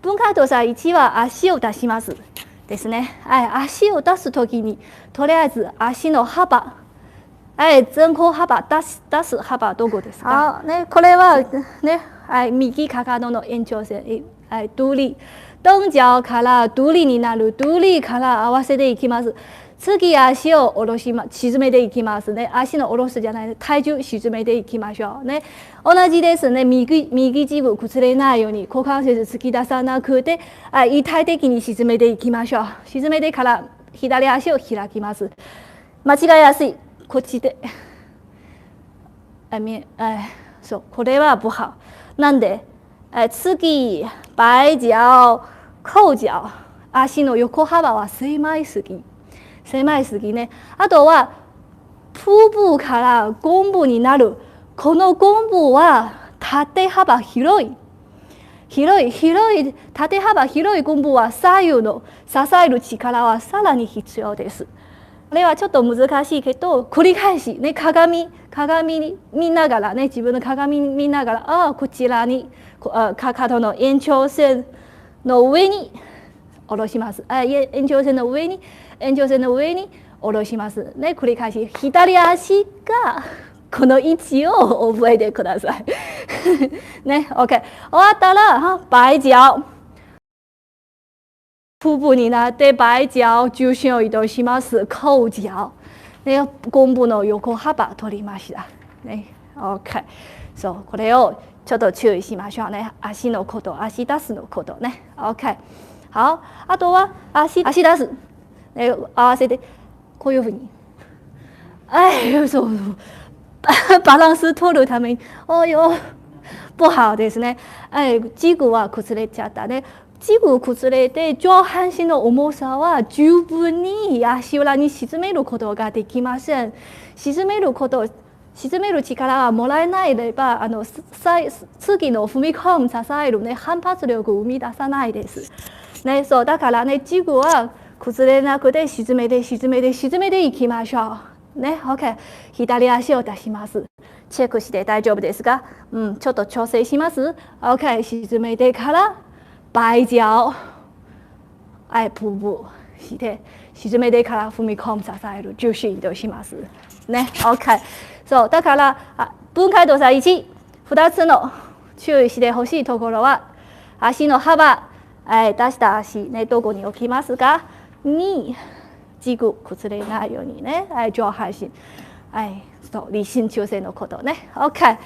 分解動作1は足を出します。ですね。足を出すときに、とりあえず足の幅、前後幅、出す幅どこですか？ね、これはね、右かかとの延長線、独立。動脚から独立になる。独立から合わせていきます。次、足を下ろし沈めていきますね。足の下ろすじゃない、体重沈めていきましょうね。同じですね。右軸崩れないように、股関節突き出さなくて、一体的に沈めていきましょう。沈めてから左足を開きます。間違いやすい。こっちで。そう、これは不好。なんで、次、摆脚、後脚。足の横幅は狭いすぎ。狭いすぎね。あとは、腹部からゴ部になる。このゴ部は縦幅広い。縦幅広いゴ部は左右の支える力はさらに必要です。これはちょっと難しいけど、繰り返し、ね、鏡見ながらね、自分の鏡見ながら、こちらに、かかとの延長線の上に下ろします。延長線の上に下ろします。ね、繰り返し。左足がこの位置を覚えてください。ね、OK。終わったら、摆脚。腹部になって摆脚、重心を移動します。後脚。ね、ゴ部の横幅取りました。ね、OK。そう、これをちょっと注意しましょうね。足のこと、足出すのことね。OK。好。あとは足出す。合わせて、こういうふうに。そう。バランス取るために、不好ですね。軸は崩れちゃったね。軸崩れて上半身の重さは十分に足裏に沈めることができません。沈める力はもらえないれば、次の踏み込む支えるね、反発力を生み出さないです。ね、そう、だからね、軸は崩れなくて沈めていきましょう。ね、OK。左足を出します。チェックして大丈夫ですか？ちょっと調整します。OK。沈めてから、摆脚。腹部して、沈めてから踏み込む支える。重心移動します。ね、OK。そう、だから、分解動作1、2つの注意してほしいところは、足の幅、出した足、ね、どこに置きますか？2、軸崩れないようにね、上半身、そう、立身中性のことね。OK。